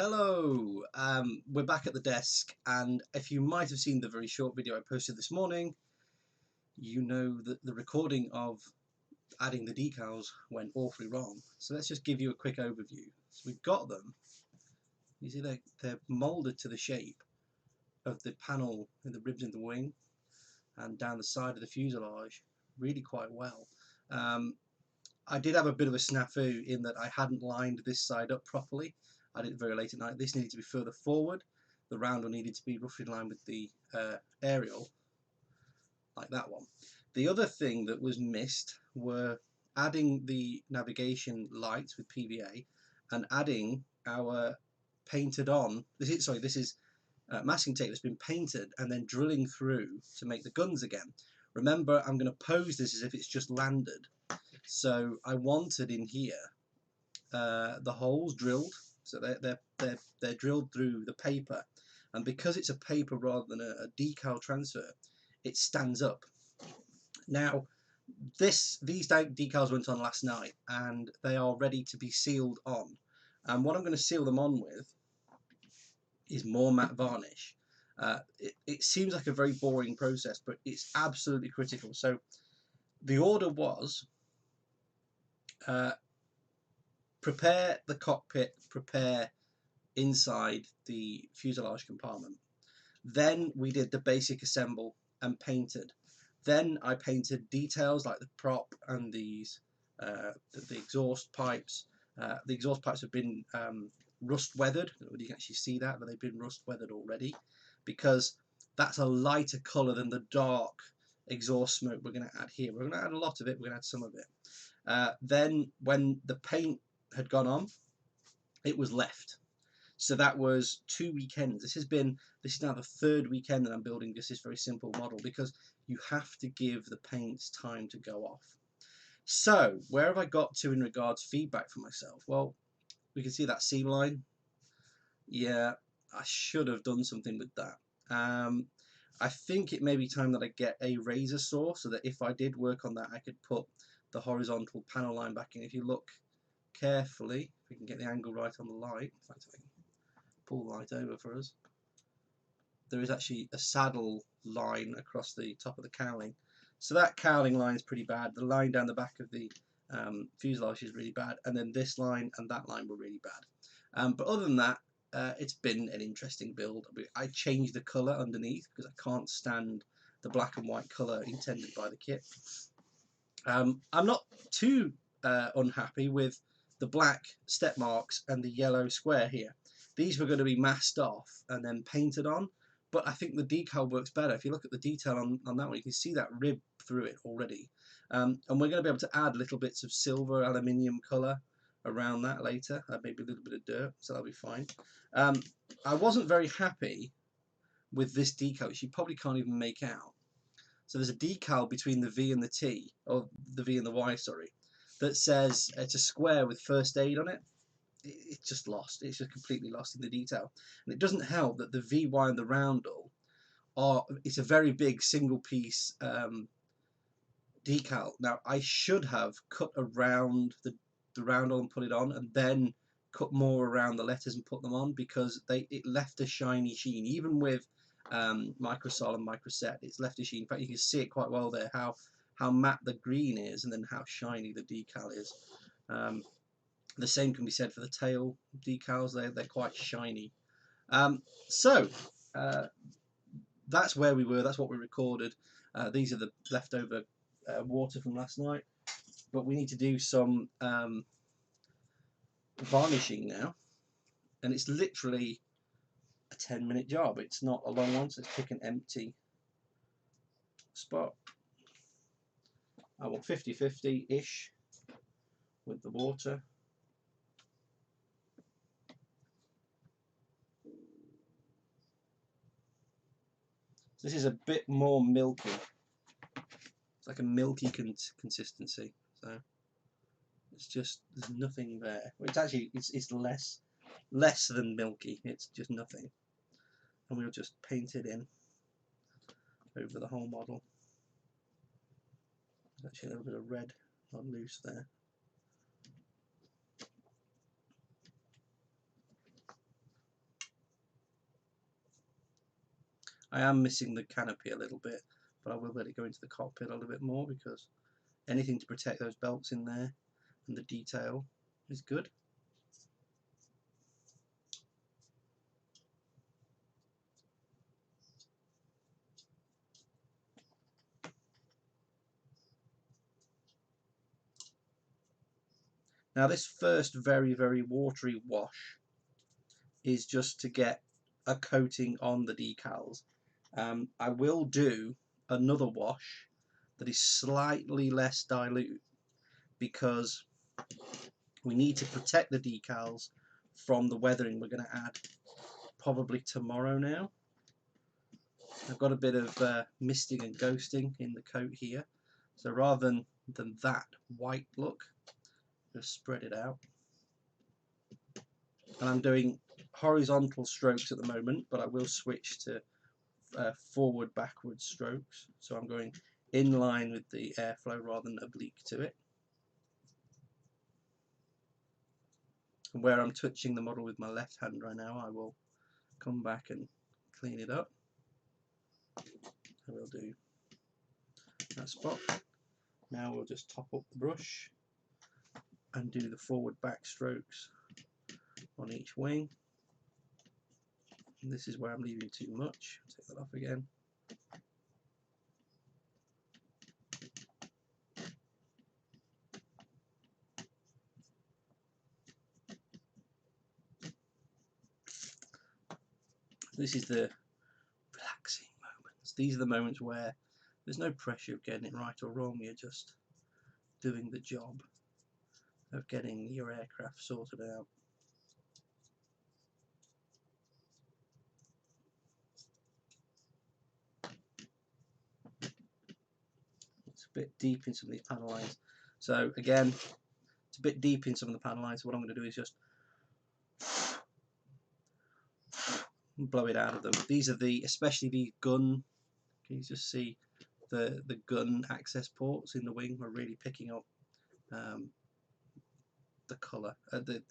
Hello, we're back at the desk, and if you might have seen the very short video I posted this morning, you know that the recording of adding the decals went awfully wrong. So let's just give you a quick overview. So we've got them. You see they're moulded to the shape of the panel and the ribs in the wing and down the side of the fuselage really quite well. I did have a bit of a snafu in that I hadn't lined this side up properly. I did it very late at night. This needed to be further forward. The roundel needed to be roughly in line with the aerial, like that one. The other thing that was missed were adding the navigation lights with PVA and adding our painted on. This is masking tape that's been painted and then drilling through to make the guns again. Remember, I'm going to pose this as if it's just landed. So I wanted in here the holes drilled, so they're drilled through the paper, and because it's a paper rather than a decal transfer, it stands up. Now these decals went on last night and they are ready to be sealed on, and what I'm going to seal them on with is more matte varnish. It seems like a very boring process, but it's absolutely critical. So the order was prepare the cockpit, prepare inside the fuselage compartment. Then we did the basic assemble and painted. Then I painted details like the prop and these the exhaust pipes. The exhaust pipes have been rust weathered. You can actually see that, but they've been rust weathered already, because that's a lighter colour than the dark exhaust smoke we're going to add here. We're going to add a lot of it, we're going to add some of it. Then when the paint had gone on, it was left. So that was 2 weekends. This is now the third weekend that I'm building this very simple model, because you have to give the paints time to go off. So where have I got to in regards feedback for myself? Well, we can see that seam line. Yeah, I should have done something with that. I think it may be time that I get a razor saw, so that if I did work on that, I could put the horizontal panel line back in. If you look carefully, if we can get the angle right on the light, in fact I can pull the light over for us, there is actually a saddle line across the top of the cowling. So that cowling line is pretty bad. The line down the back of the fuselage is really bad, and then this line and that line were really bad. But other than that, it's been an interesting build. I changed the colour underneath because I can't stand the black and white colour intended by the kit. I'm not too unhappy with the black step marks and the yellow square here. These were going to be masked off and then painted on, but I think the decal works better. If you look at the detail on that one, you can see that rib through it already. And we're going to be able to add little bits of silver aluminium colour around that later, maybe a little bit of dirt, so that'll be fine. I wasn't very happy with this decal, which you probably can't even make out. So there's a decal between the V and the T, or the V and the Y, sorry, that says it's a square with first aid on it. It's just lost. It's just completely lost in the detail. And it doesn't help that the VY and the roundel it's a very big single piece decal. Now I should have cut around the roundel and put it on, and then cut more around the letters and put them on, because it left a shiny sheen. Even with microsol and microset, it's left a sheen. In fact, you can see it quite well there, how matte the green is and then how shiny the decal is. The same can be said for the tail decals. They're quite shiny. So that's where we were. That's what we recorded. These are the leftover water from last night, but we need to do some varnishing now, and it's literally a 10-minute job. It's not a long one, so let's pick an empty spot. I want 50-50 ish with the water. This is a bit more milky. It's like a milky consistency. So it's just, there's nothing there. It's actually it's less than milky. It's just nothing. And we'll just paint it in over the whole model. There's actually a little bit of red on loose there. I am missing the canopy a little bit, but I will let it go into the cockpit a little bit more, because anything to protect those belts in there and the detail is good. Now this first very, very watery wash is just to get a coating on the decals. I will do another wash that is slightly less dilute, because we need to protect the decals from the weathering we're going to add probably tomorrow now. I've got a bit of misting and ghosting in the coat here, so rather than that white look, just spread it out. And I'm doing horizontal strokes at the moment, but I will switch to forward backward strokes, so I'm going in line with the airflow rather than oblique to it. And where I'm touching the model with my left hand right now, I will come back and clean it up. I will do that spot. Now we'll just top up the brush and do the forward back strokes on each wing. And this is where I'm leaving too much. Take that off again. This is the relaxing moments. These are the moments where there's no pressure of getting it right or wrong. You're just doing the job of getting your aircraft sorted out. It's a bit deep in some of these panel lines. So again, it's a bit deep in some of the panel lines. So what I'm going to do is just blow it out of them. These are especially the gun. Can you just see the gun access ports in the wing are really picking up the colour, the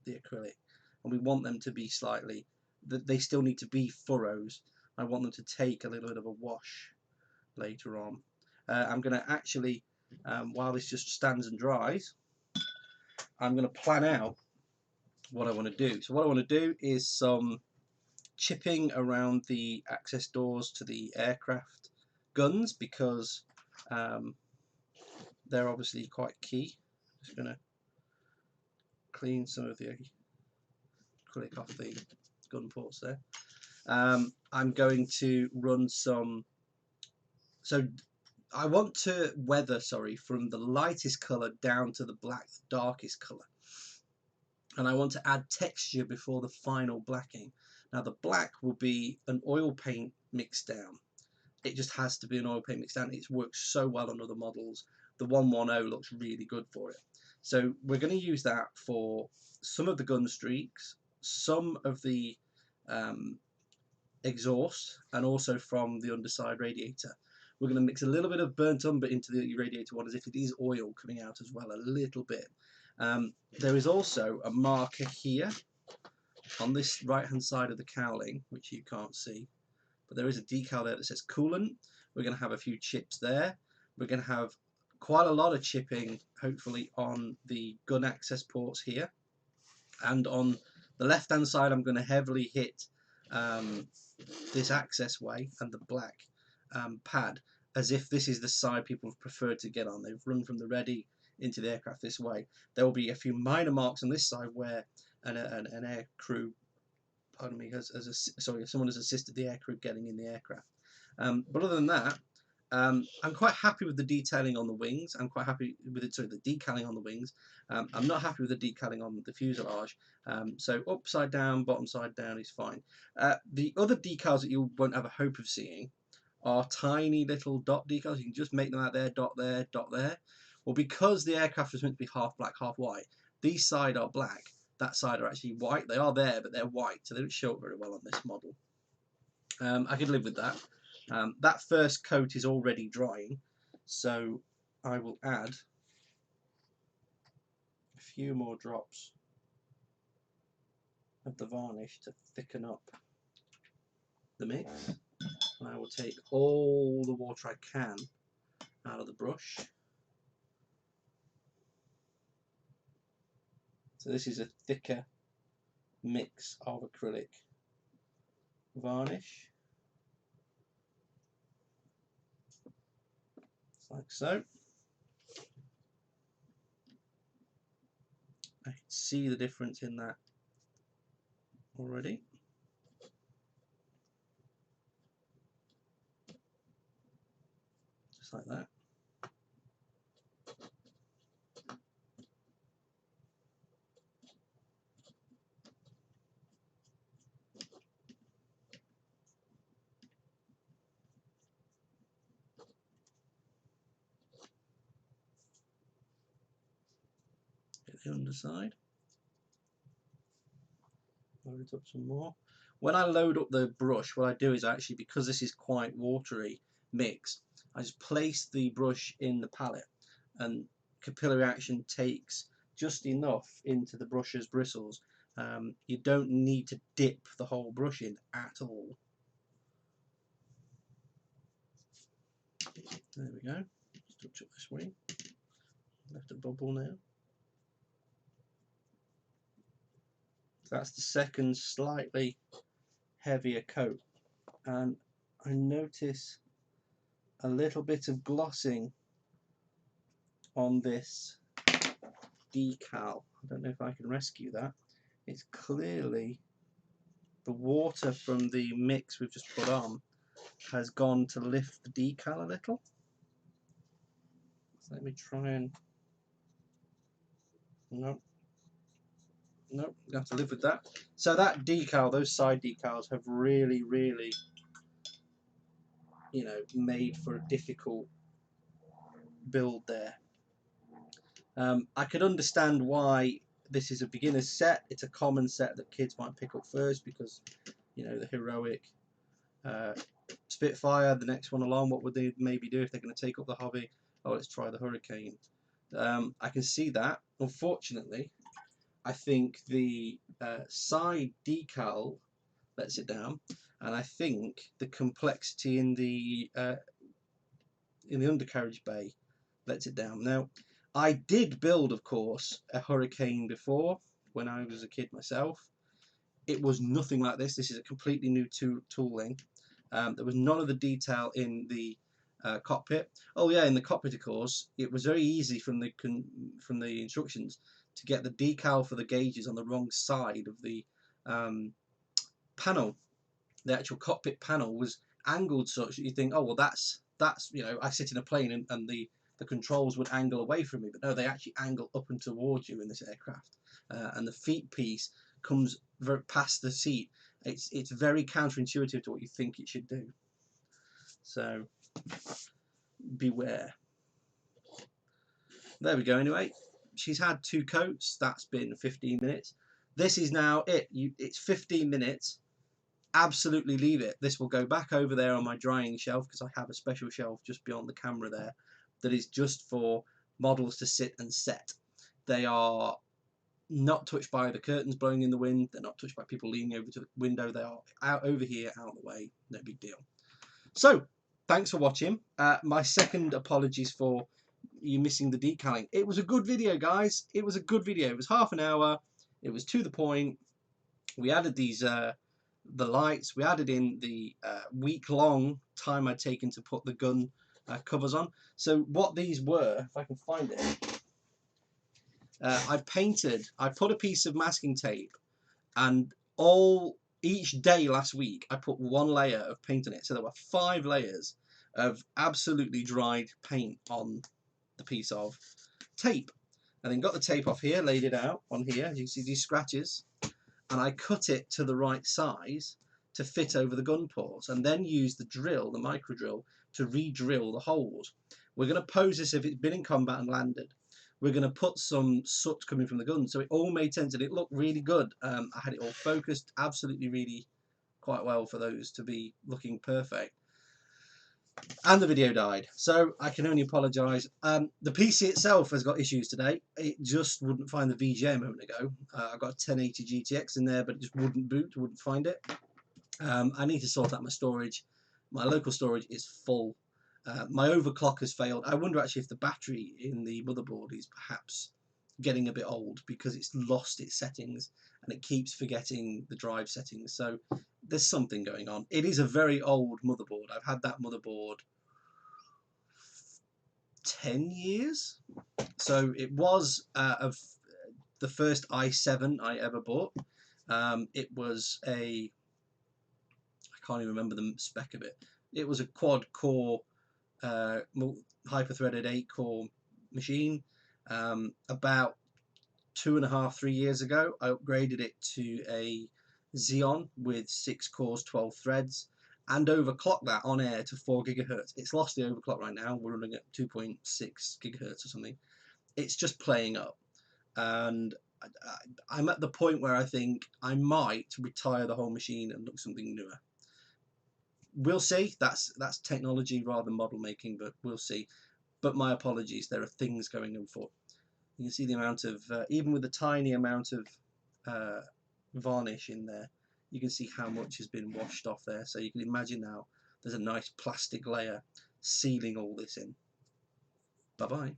acrylic, and we want them to be slightly. They still need to be furrows. I want them to take a little bit of a wash later on. I'm going to actually, while this just stands and dries, I'm going to plan out what I want to do. So what I want to do is some chipping around the access doors to the aircraft guns, because they're obviously quite key. Just going to clean some of the acrylic off the gun ports there. I'm going to run some, so I want to weather, from the lightest colour down to the black, darkest colour. And I want to add texture before the final blacking. Now the black will be an oil paint mixed down. It just has to be an oil paint mixed down. It's worked so well on other models. The 110 looks really good for it. So we're going to use that for some of the gun streaks, some of the exhaust, and also from the underside radiator. We're going to mix a little bit of burnt umber into the radiator one, as if it is oil coming out as well, a little bit. There is also a marker here on this right hand side of the cowling, which you can't see, but there is a decal there that says coolant. We're going to have a few chips there. We're going to have quite a lot of chipping, hopefully, on the gun access ports here. And on the left hand side, I'm going to heavily hit this access way and the black pad, as if this is the side people have preferred to get on. They've run from the ready into the aircraft this way. There will be a few minor marks on this side where an air crew, pardon me, someone has assisted the air crew getting in the aircraft. But other than that, I'm quite happy with the detailing on the wings. I'm quite happy with the decaling on the wings. I'm not happy with the decaling on the fuselage. So upside down, bottom side down is fine. The other decals that you won't have a hope of seeing are tiny little dot decals. You can just make them out there, dot there, dot there. Well, because the aircraft was meant to be half black, half white, these side are black, that side are actually white. They are there, but they're white, so they don't show up very well on this model. I could live with that. That first coat is already drying, so I will add a few more drops of the varnish to thicken up the mix. And I will take all the water I can out of the brush. So this is a thicker mix of acrylic varnish, like so. I can see the difference in that already. Just like that. Get the underside. Load it up some more. When I load up the brush, what I do is actually, because this is quite watery mix, I just place the brush in the palette, and capillary action takes just enough into the brush's bristles. You don't need to dip the whole brush in at all. There we go. Just touch up this wing. Left a bubble now. That's the second slightly heavier coat, and I notice a little bit of glossing on this decal. I don't know if I can rescue that. It's clearly the water from the mix we've just put on has gone to lift the decal a little. So let me try and... Nope. Nope, you have to live with that. So that decal, those side decals have really, really, you know, made for a difficult build there. I could understand why this is a beginner's set. It's a common set that kids might pick up first because, you know, the heroic Spitfire, the next one along, what would they maybe do if they're going to take up the hobby? Oh, let's try the Hurricane. I can see that. Unfortunately, I think the side decal lets it down, and I think the complexity in the undercarriage bay lets it down. Now, I did build, of course, a Hurricane before when I was a kid myself. It was nothing like this. This is a completely new tooling. There was none of the detail in the cockpit. Oh yeah, in the cockpit, of course, it was very easy from the instructions to get the decal for the gauges on the wrong side of the panel. The actual cockpit panel was angled such that you think, oh well, that's you know, I sit in a plane and the controls would angle away from me, but no, they actually angle up and towards you in this aircraft, and the feet piece comes past the seat. It's very counterintuitive to what you think it should do. So beware. There we go. Anyway, she's had 2 coats. That's been 15 minutes. This is now it. It's 15 minutes. Absolutely leave it. This will go back over there on my drying shelf, because I have a special shelf just beyond the camera there that is just for models to sit and set. They are not touched by the curtains blowing in the wind. They're not touched by people leaning over to the window. They are out over here, out of the way. No big deal. So thanks for watching. My second apologies for you missing the decaling. It was a good video, guys. It was a good video. It was half an hour. It was to the point. We added these the lights. We added in the week-long time I'd taken to put the gun covers on. So what these were, if I can find it, I put a piece of masking tape, and each day last week I put 1 layer of paint on it. So there were 5 layers of absolutely dried paint on the piece of tape. And then got the tape off here, laid it out on here. You can see these scratches, and I cut it to the right size to fit over the gun ports, and then used the drill, the micro drill, to re-drill the holes. We're going to pose this if it's been in combat and landed. We're going to put some soot coming from the gun, so it all made sense and it looked really good. I had it all focused absolutely really quite well for those to be looking perfect. And the video died, so I can only apologise. The PC itself has got issues today. It just wouldn't find the VGA a moment ago. I got a 1080 GTX in there, but it just wouldn't boot, wouldn't find it. I need to sort out my storage. My local storage is full. My overclock has failed. I wonder actually if the battery in the motherboard is perhaps getting a bit old because it's lost its settings and it keeps forgetting the drive settings. So there's something going on. It is a very old motherboard. I've had that motherboard 10 years. So it was of the first i7 I ever bought. It was a, I can't even remember the spec of it. It was a quad core, hyper-threaded 8-core machine. About 2.5–3 years ago, I upgraded it to a Xeon with 6 cores, 12 threads, and overclocked that on air to 4 gigahertz. It's lost the overclock right now. We're running at 2.6 gigahertz or something. It's just playing up, and I'm at the point where I think I might retire the whole machine and look something newer. We'll see. That's technology rather than model making, but we'll see. But my apologies, there are things going on for. You can see the amount of, even with the tiny amount of varnish in there, you can see how much has been washed off there. So you can imagine now there's a nice plastic layer sealing all this in. Bye bye.